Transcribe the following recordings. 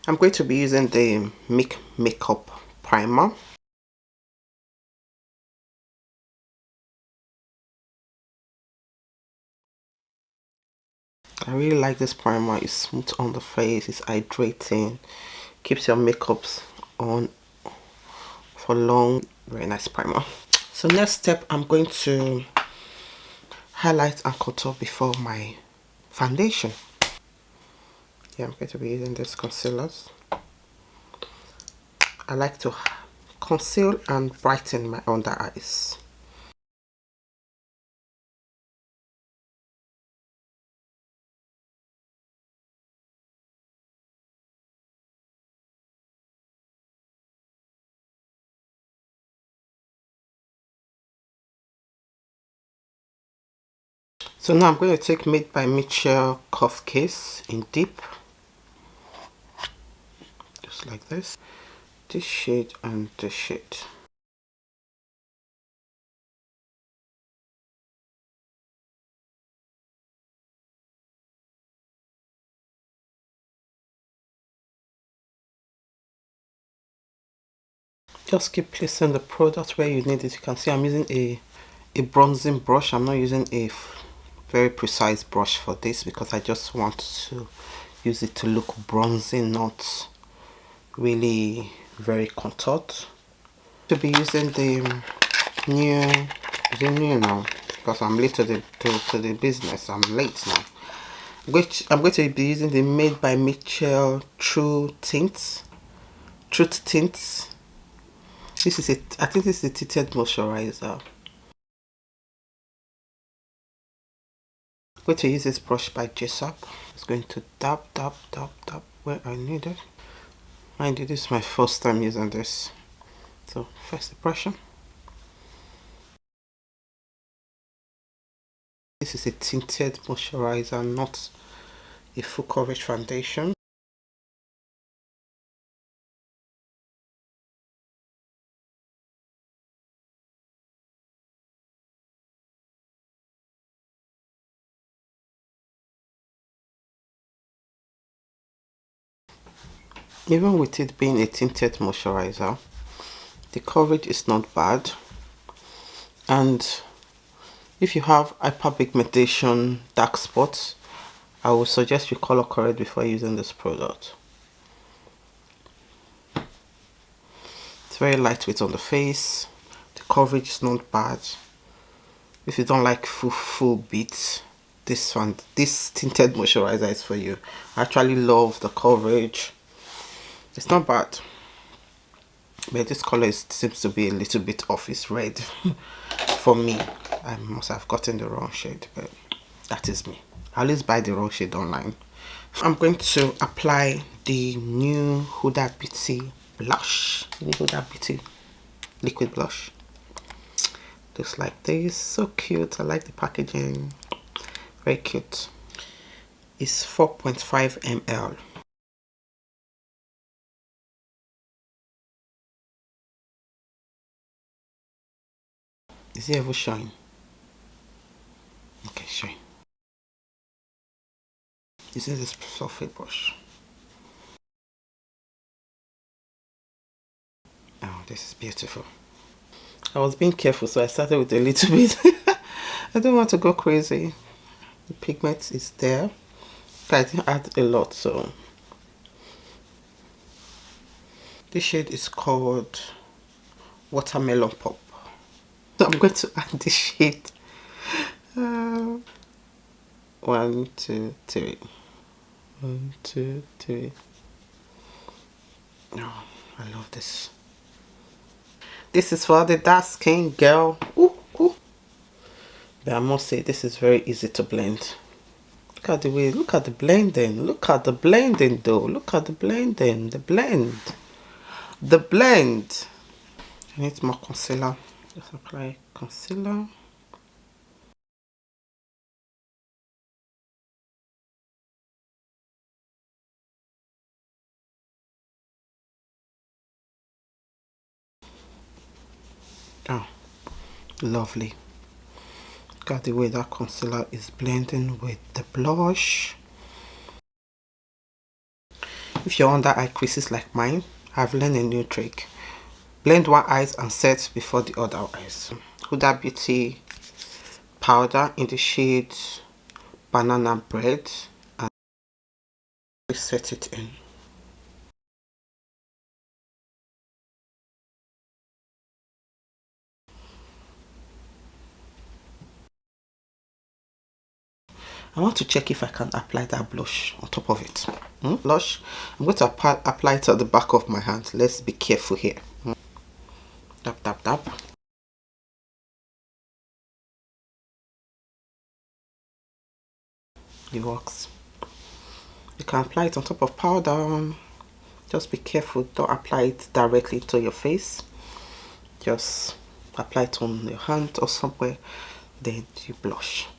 I'm going to be using the Makeup primer. I really like this primer. It's smooth on the face, it's hydrating, keeps your makeups on for long. Very nice primer. So next step, I'm going to highlight and contour before my foundation. Yeah, I'm going to be using this concealers. I like to conceal and brighten my under eyes. So now I'm going to take Made by Mitchell Cuff Case in Deep. Just like this. This shade and this shade. Just keep placing the product where you need it. You can see I'm using a bronzing brush. I'm not using a very precise brush for this because I just want to use it to look bronzy, not really very contoured. To be using the new now because I'm late to the business. I'm late now. Which I'm going to be using the Made by Mitchell Truth Tint. This is it. I think this is a tinted moisturizer. I'm going to use this brush by Jessup. It's going to dab where I need it. Mind you, this is my first time using this. So first impression. This is a tinted moisturizer, not a full coverage foundation. Even with it being a tinted moisturizer, the coverage is not bad. And if you have hyperpigmentation, dark spots, I would suggest you color correct before using this product. It's very lightweight on the face. The coverage is not bad. If you don't like full beats, this tinted moisturizer is for you. I actually love the coverage. It's not bad, but this color seems to be a little bit off. It's red for me. I must have gotten the wrong shade, but that is me. I always buy the wrong shade online. I'm going to apply the new Huda Beauty blush. The Huda Beauty liquid blush. Just like this. So cute. I like the packaging. Very cute. It's 4.5 ml. Is it ever shine? Okay, shine. Using this sulfate brush. Oh, this is beautiful. I was being careful, so I started with a little bit. I don't want to go crazy. The pigment is there. I didn't add a lot, so this shade is called Watermelon Pop. So I'm going to add this shade. 1, 2, 3. 1, 2, 3. Oh, I love this. This is for the dark skin girl. Ooh, ooh. But I must say this is very easy to blend. Look at the way, look at the blending. Look at the blending though. Look at the blending. The blend. The blend. I need more concealer. Just apply concealer. Oh, lovely. Look at the way that concealer is blending with the blush. If you're under eye creases like mine, I've learned a new trick. Blend one eye and set before the other eyes. Huda Beauty powder in the shade Banana Bread, and set it in. I want to check if I can apply that blush on top of it. Blush, I'm going to apply it at the back of my hand. Let's be careful here. Tap, tap, tap. It works. You can apply it on top of powder. Just be careful, don't apply it directly to your face. Just apply it on your hand or somewhere, then you blush.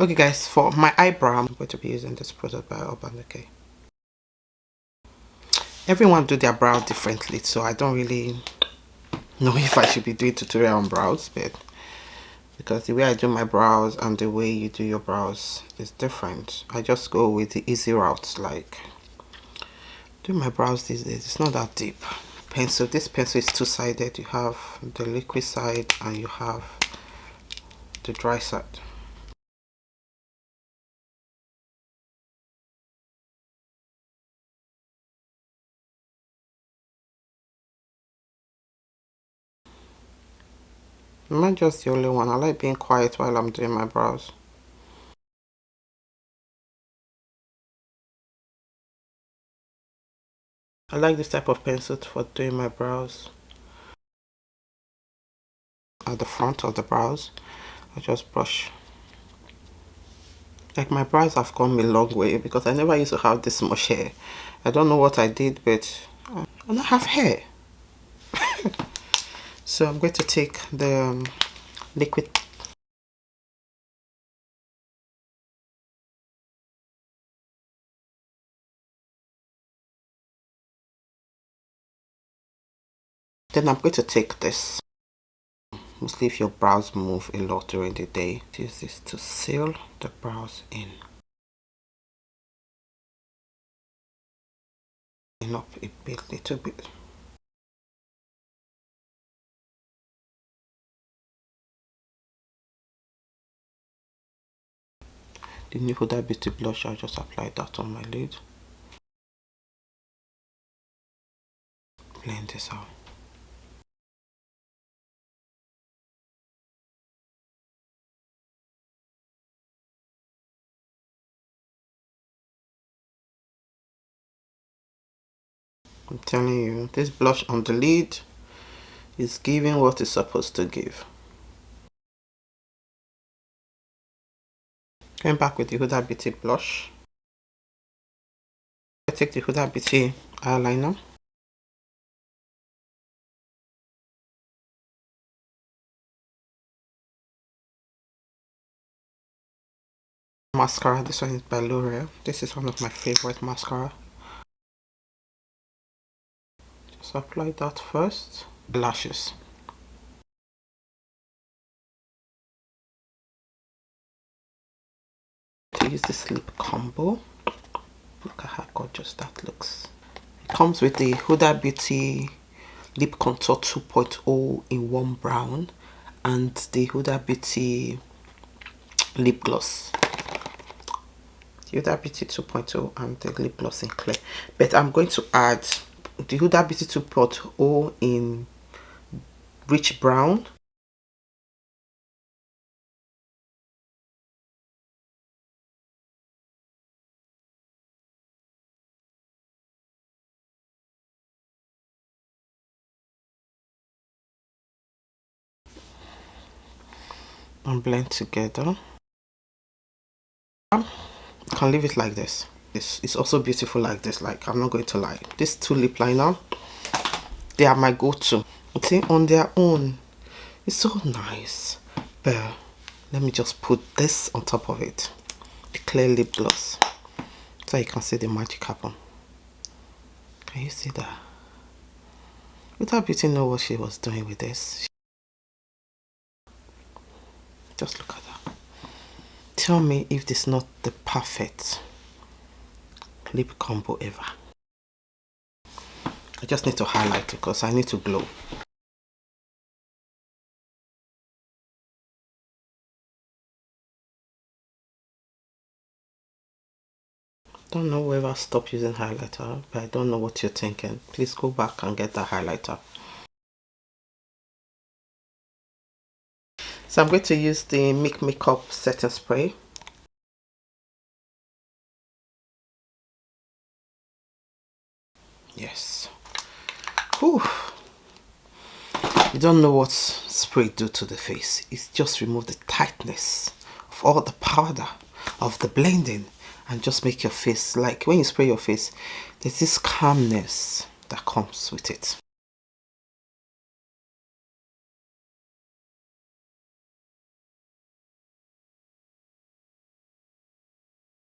Okay guys, for my eyebrow, I'm going to be using this product by Urban Decay. Everyone do their brow differently, so I don't really know if I should be doing tutorial on brows, but because the way I do my brows and the way you do your brows is different. I just go with the easy route, like do my brows these days. It's not that deep. Pencil, this pencil is two-sided. You have the liquid side and you have the dry side. I'm not just the only one. I like being quiet while I'm doing my brows. I like this type of pencil for doing my brows. At the front of the brows, I just brush. Like my brows have come a long way because I never used to have this much hair. I don't know what I did, but I don't have hair. So I'm going to take the liquid. Then I'm going to take this. Mostly if your brows move a lot during the day, use this to seal the brows in. Up a bit, little bit. The new Huda Beauty blush, I just applied that on my lid. Blend this out. I'm telling you, this blush on the lid is giving what it's supposed to give. Going back with the Huda Beauty blush. I take the Huda Beauty eyeliner. Mascara, this one is by Eylure. This is one of my favorite mascara. Just apply that first. Lashes. To use this lip combo. Look at how gorgeous that looks. It comes with the Huda Beauty Lip Contour 2.0 in warm brown and the Huda Beauty lip gloss. Huda Beauty 2.0 and the lip gloss in clear. But I'm going to add the Huda Beauty 2.0 in rich brown. And blend together. You can leave it like this. It's also beautiful like this. Like, I'm not going to lie, these two lip liner, they are my go-to. See, on their own it's so nice, but let me just put this on top of it, the clear lip gloss, so you can see the magic happen. Can you see that? Without Beauty know what she was doing with this. Just look at that. Tell me if this is not the perfect lip combo ever. I just need to highlight it because I need to glow. Don't know whether I stopped using highlighter, but I don't know what you're thinking. Please go back and get the highlighter. So I'm going to use the Make Makeup setting spray. Yes. Whew. You don't know what spray do to the face. It's just remove the tightness of all the powder of the blending and just make your face, like when you spray your face, there's this calmness that comes with it.